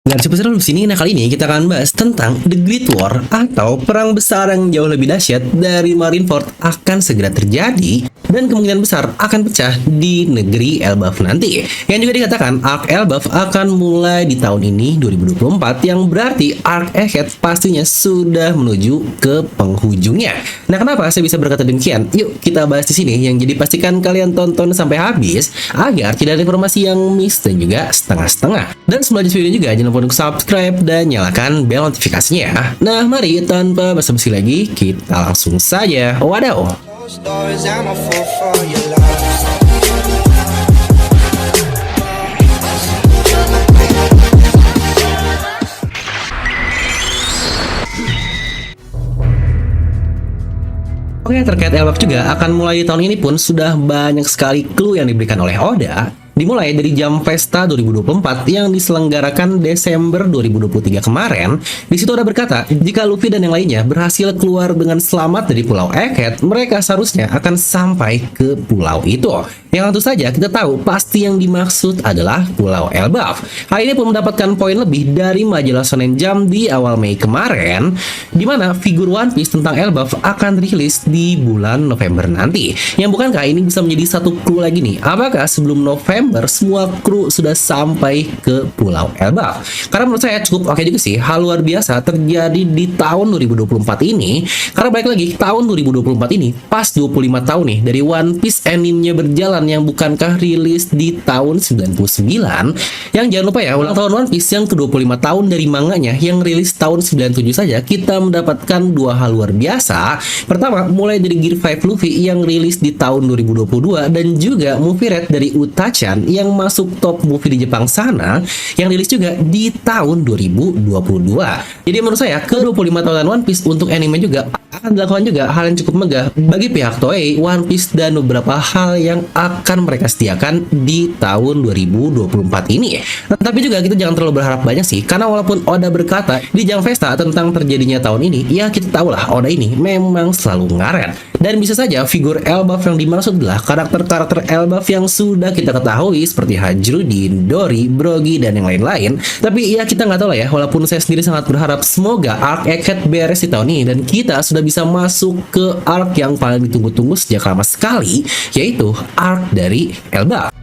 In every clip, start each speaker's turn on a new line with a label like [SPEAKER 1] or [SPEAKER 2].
[SPEAKER 1] Nah, seputar di sini, kali ini kita akan bahas tentang The Great War atau perang besar yang jauh lebih dahsyat dari Marineford akan segera terjadi dan kemungkinan besar akan pecah di negeri Elbaf nanti. Yang juga dikatakan Ark Elbaf akan mulai di tahun ini 2024 yang berarti Ark Egghead pastinya sudah menuju ke penghujungnya. Nah, kenapa saya bisa berkata demikian? Yuk kita bahas di sini. Yang jadi pastikan kalian tonton sampai habis agar tidak ada informasi yang miss dan juga setengah-setengah. Dan sebelum lanjut video juga jangan lupa untuk subscribe dan nyalakan bel notifikasinya. Nah, mari tanpa basa-basi lagi kita langsung saja. Wadaw. Oke, terkait Elbaf juga akan mulai di tahun ini pun sudah banyak sekali clue yang diberikan oleh Oda. Dimulai dari Jam Pesta 2024 yang diselenggarakan Desember 2023 kemarin. Di situ Oda berkata, jika Luffy dan yang lainnya berhasil keluar dengan selamat dari Pulau Egghead, mereka seharusnya akan sampai ke pulau itu. Yang tentu saja kita tahu pasti yang dimaksud adalah Pulau Elbaf. Hal ini pun mendapatkan poin lebih dari majalah Shonen Jump di awal Mei kemarin, di mana figur One Piece tentang Elbaf akan rilis di bulan November nanti. Yang bukankah ini bisa menjadi satu clue lagi nih? Apakah sebelum November semua kru sudah sampai ke Pulau Elbaf? Karena menurut saya cukup oke juga sih. Hal luar biasa terjadi di tahun 2024 ini. Karena balik lagi, tahun 2024 ini pas 25 tahun nih dari One Piece anime-nya berjalan yang bukankah rilis di tahun 99. Yang jangan lupa ya, ulang tahun One Piece yang ke-25 tahun dari manganya yang rilis tahun 97 saja, kita mendapatkan dua hal luar biasa. Pertama, mulai dari Gear 5 Luffy yang rilis di tahun 2022 dan juga movie red dari Utachan yang masuk top movie di Jepang sana yang rilis juga di tahun 2022. Jadi menurut saya ke-25 tahunan One Piece untuk anime juga akan dilakukan juga hal yang cukup megah bagi pihak Toei, One Piece dan beberapa hal yang akan mereka sediakan di tahun 2024 ini. Nah, tapi juga kita jangan terlalu berharap banyak sih, karena walaupun Oda berkata di Jam Pesta tentang terjadinya tahun ini, ya kita tahulah Oda ini memang selalu ngaret. Dan bisa saja figur Elbaf yang dimaksud adalah karakter-karakter Elbaf yang sudah kita ketahui seperti Hajrudin, Dory, Brogy, dan yang lain-lain. Tapi ya kita nggak tahu lah ya, walaupun saya sendiri sangat berharap semoga Ark Egghead beres di tahun ini dan kita sudah bisa masuk ke arc yang paling ditunggu-tunggu sejak lama sekali, yaitu arc dari Elbaf.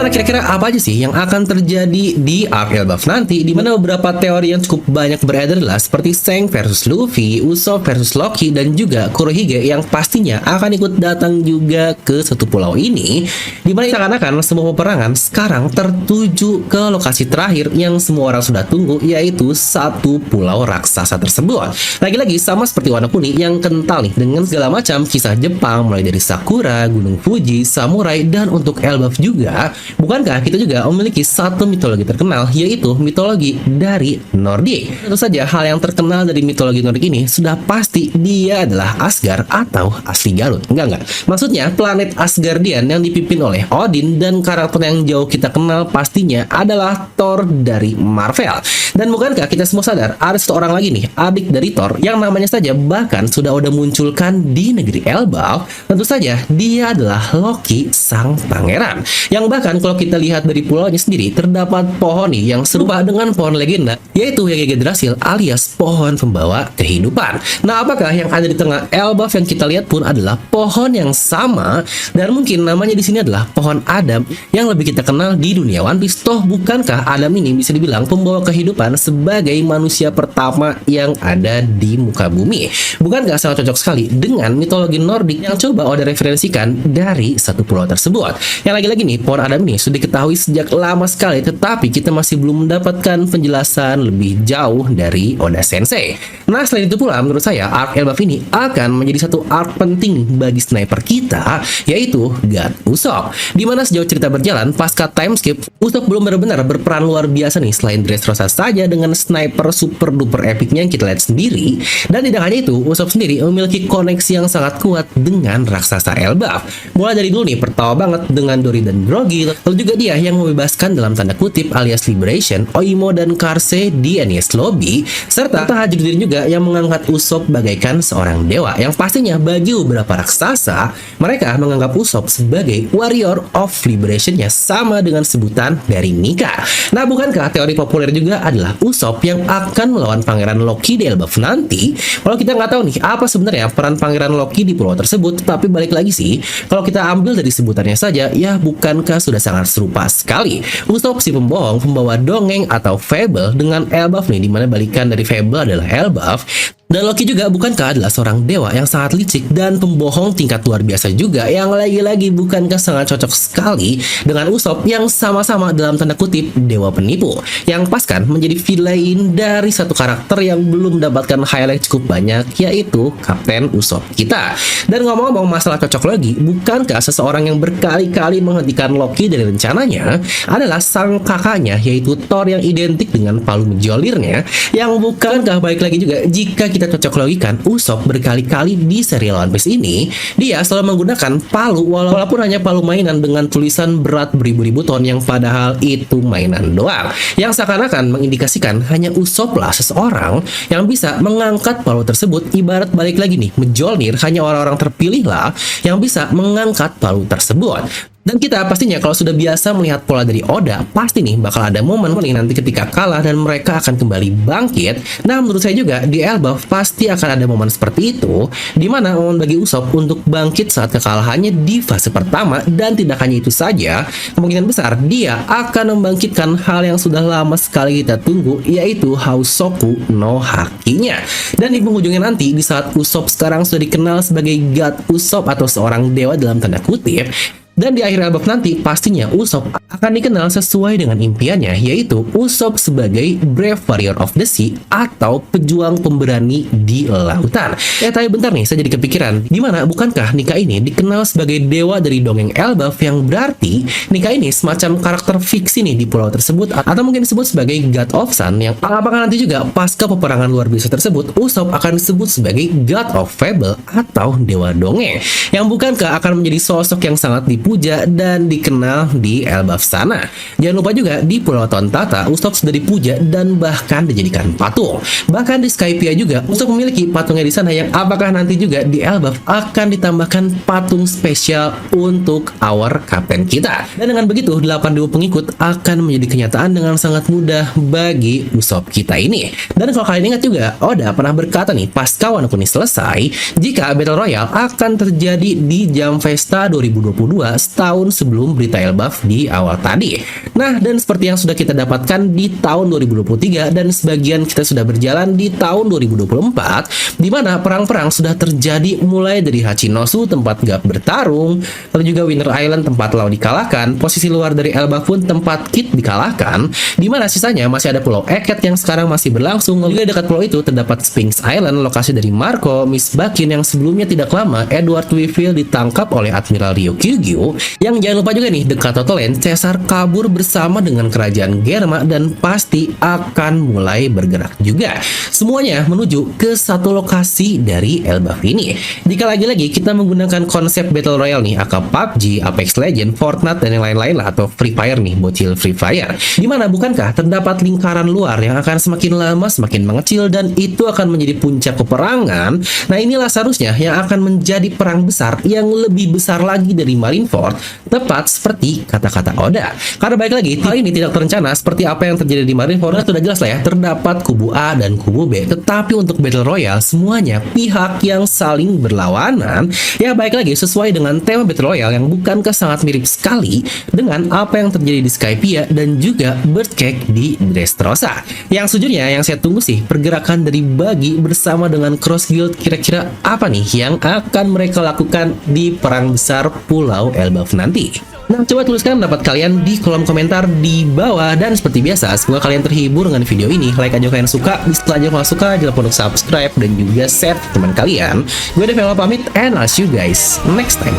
[SPEAKER 1] Kira-kira apa aja sih yang akan terjadi di Ark Elbaf nanti, di mana beberapa teori yang cukup banyak beredar adalah seperti Shanks versus Luffy, Usopp versus Loki, dan juga Kurohige yang pastinya akan ikut datang juga ke satu pulau ini, di mana seakan-akan semua peperangan sekarang tertuju ke lokasi terakhir yang semua orang sudah tunggu, yaitu satu pulau raksasa tersebut. Lagi-lagi sama seperti Wano Kuni yang kental nih dengan segala macam kisah Jepang, mulai dari Sakura, Gunung Fuji, samurai, dan untuk Elbaf juga. Bukankah kita juga memiliki satu mitologi terkenal, yaitu mitologi dari Nordik? Tentu saja hal yang terkenal dari mitologi Nordik ini sudah pasti dia adalah Asgard atau Asli-Garut. Enggak. Maksudnya planet Asgardian yang dipimpin oleh Odin, dan karakter yang jauh kita kenal pastinya adalah Thor dari Marvel. Dan bukankah kita semua sadar ada satu orang lagi nih, adik dari Thor, yang namanya saja bahkan sudah udah munculkan di negeri Elbaf. Tentu saja dia adalah Loki, sang pangeran. Yang bahkan kalau kita lihat dari pulaunya sendiri, terdapat pohon nih yang serupa dengan pohon legenda, yaitu Yggdrasil alias pohon pembawa kehidupan. Nah, apakah yang ada di tengah Elbaf yang kita lihat pun adalah pohon yang sama, dan mungkin namanya di sini adalah pohon Adam yang lebih kita kenal di dunia One Piece? Toh bukankah Adam ini bisa dibilang pembawa kehidupan sebagai manusia pertama yang ada di muka bumi? Bukankah sangat cocok sekali dengan mitologi Nordik yang coba Oda referensikan dari satu pulau tersebut? Yang lagi-lagi nih, pohon Adam ini sudah diketahui sejak lama sekali, tetapi kita masih belum mendapatkan penjelasan lebih jauh dari Oda Sensei. Nah, selain itu pula menurut saya Ark Elbaf ini akan menjadi satu arc penting bagi sniper kita, yaitu God Usopp. Dimana sejauh cerita berjalan pasca time skip, Usopp belum benar-benar berperan luar biasa nih selain Dressrosa saja. aja dengan sniper super duper epicnya yang kita lihat sendiri. Dan tidak hanya itu, Usopp sendiri memiliki koneksi yang sangat kuat dengan raksasa Elbaf. Mulai dari dulu nih, pertama banget dengan Dory dan Grogi, lalu juga dia yang membebaskan dalam tanda kutip alias Liberation Oimo dan Karse di NES Lobby, serta Tahajudin juga yang mengangkat Usopp bagaikan seorang dewa, yang pastinya bagi beberapa raksasa mereka menganggap Usopp sebagai Warrior of Liberation-nya sama dengan sebutan dari Nika. Nah, bukankah teori populer juga adalah Usopp yang akan melawan Pangeran Loki di Elbaf nanti? Kalau kita nggak tahu nih apa sebenarnya peran Pangeran Loki di pulau tersebut, tapi balik lagi sih, kalau kita ambil dari sebutannya saja, ya bukankah sudah sangat serupa sekali Usopp si pembohong, pembawa dongeng atau fable dengan Elbaf nih, dimana balikan dari fable adalah Elbaf. Dan Loki juga bukankah adalah seorang dewa yang sangat licik dan pembohong tingkat luar biasa juga, yang lagi-lagi bukankah sangat cocok sekali dengan Usopp yang sama-sama dalam tanda kutip dewa penipu, yang pas kan menjadi villain dari satu karakter yang belum mendapatkan highlight cukup banyak, yaitu Kapten Usopp kita. Dan ngomong-ngomong masalah cocok lagi, bukankah seseorang yang berkali-kali menghentikan Loki dari rencananya adalah sang kakaknya, yaitu Thor, yang identik dengan palu menjolirnya, yang bukankah baik lagi juga jika kita cocok logikan Usopp berkali-kali di serial One Piece ini, dia selalu menggunakan palu walaupun hanya palu mainan dengan tulisan berat beribu-ribu ton yang padahal itu mainan doang, yang seakan-akan mengindikasikan hanya Usopp lah seseorang yang bisa mengangkat palu tersebut. Ibarat balik lagi nih, Mjolnir hanya orang-orang terpilih lah yang bisa mengangkat palu tersebut. Dan kita pastinya kalau sudah biasa melihat pola dari Oda, pasti nih bakal ada momen nih nanti ketika kalah dan mereka akan kembali bangkit. Nah, menurut saya juga di Elbaf pasti akan ada momen seperti itu, dimana momen bagi Usopp untuk bangkit saat kekalahannya di fase pertama. Dan tidak hanya itu saja, kemungkinan besar dia akan membangkitkan hal yang sudah lama sekali kita tunggu, yaitu Hausoku no Haki-nya. Dan di penghujungnya nanti, di saat Usopp sekarang sudah dikenal sebagai God Usopp atau seorang dewa dalam tanda kutip, dan di akhir Elbaf nanti pastinya Usopp akan dikenal sesuai dengan impiannya, yaitu Usopp sebagai Brave Warrior of the Sea atau pejuang pemberani di lautan. Ya, tapi bentar nih, saya jadi kepikiran, gimana bukankah Nika ini dikenal sebagai dewa dari dongeng Elbaf, yang berarti Nika ini semacam karakter fiksi nih di pulau tersebut, atau mungkin disebut sebagai God of Sun, yang apakah nanti juga pasca peperangan luar biasa tersebut Usopp akan disebut sebagai God of Fable atau dewa dongeng, yang bukankah akan menjadi sosok yang sangat dipuja dan dikenal di Elbaf sana. Jangan lupa juga di Pulau Tontata, Usopp sudah dipuja dan bahkan dijadikan patung. Bahkan di Skypiea juga Usopp memiliki patungnya di sana, yang apakah nanti juga di Elbaf akan ditambahkan patung spesial untuk our kapten kita. Dan dengan begitu 8.000 pengikut akan menjadi kenyataan dengan sangat mudah bagi Usopp kita ini. Dan kalau kalian ingat juga, Oda pernah berkata nih pasca Wano Kuni selesai, jika Battle Royale akan terjadi di Jam Festa 2022 setahun sebelum berita Elbaf di awal tadi. Nah, dan seperti yang sudah kita dapatkan di tahun 2023 dan sebagian kita sudah berjalan di tahun 2024, di mana perang-perang sudah terjadi mulai dari Hachinosu tempat Garp bertarung, lalu juga Winter Island tempat Lau dikalahkan, posisi luar dari Elbaf pun tempat Kid dikalahkan, di mana sisanya masih ada Pulau Eket yang sekarang masih berlangsung. Lalu juga dekat pulau itu terdapat Sphinx Island, lokasi dari Marco, Miss Bakin, yang sebelumnya tidak lama Edward Weevil ditangkap oleh Admiral Ryukyu, yang jangan lupa juga nih dekat Totolen, Caesar kabur bersama dengan kerajaan Germa dan pasti akan mulai bergerak juga. Semuanya menuju ke satu lokasi dari Elbaf ini. Jika lagi-lagi kita menggunakan konsep Battle Royale nih, aka PUBG, Apex Legends, Fortnite, dan yang lain-lain lah, atau Free Fire nih, bocil Free Fire. Dimana bukankah terdapat lingkaran luar yang akan semakin lama semakin mengecil dan itu akan menjadi puncak peperangan. Nah, inilah seharusnya yang akan menjadi perang besar yang lebih besar lagi dari Marineford, tepat seperti kata-kata Oda. Karena baik lagi, hal ini tidak terencana seperti apa yang terjadi di Marineford. Sudah jelas lah ya, terdapat kubu A dan kubu B. Tetapi untuk Battle Royale, semuanya pihak yang saling berlawanan. Ya, baik lagi sesuai dengan tema Battle Royale yang bukankah sangat mirip sekali dengan apa yang terjadi di Skypiea dan juga Birdcage di Dressrosa. Yang sejujurnya yang saya tunggu sih pergerakan dari Buggy bersama dengan Cross Guild. Kira-kira apa nih yang akan mereka lakukan di perang besar Pulau Elbaf nanti? Nah, coba tuliskan pendapat kalian di kolom komentar di bawah. Dan seperti biasa, semoga kalian terhibur dengan video ini. Like aja kalian suka, dislike aja kalau suka, jangan lupa untuk subscribe dan juga share ke teman kalian. Gue Dev pamit, and I'll see you guys next time.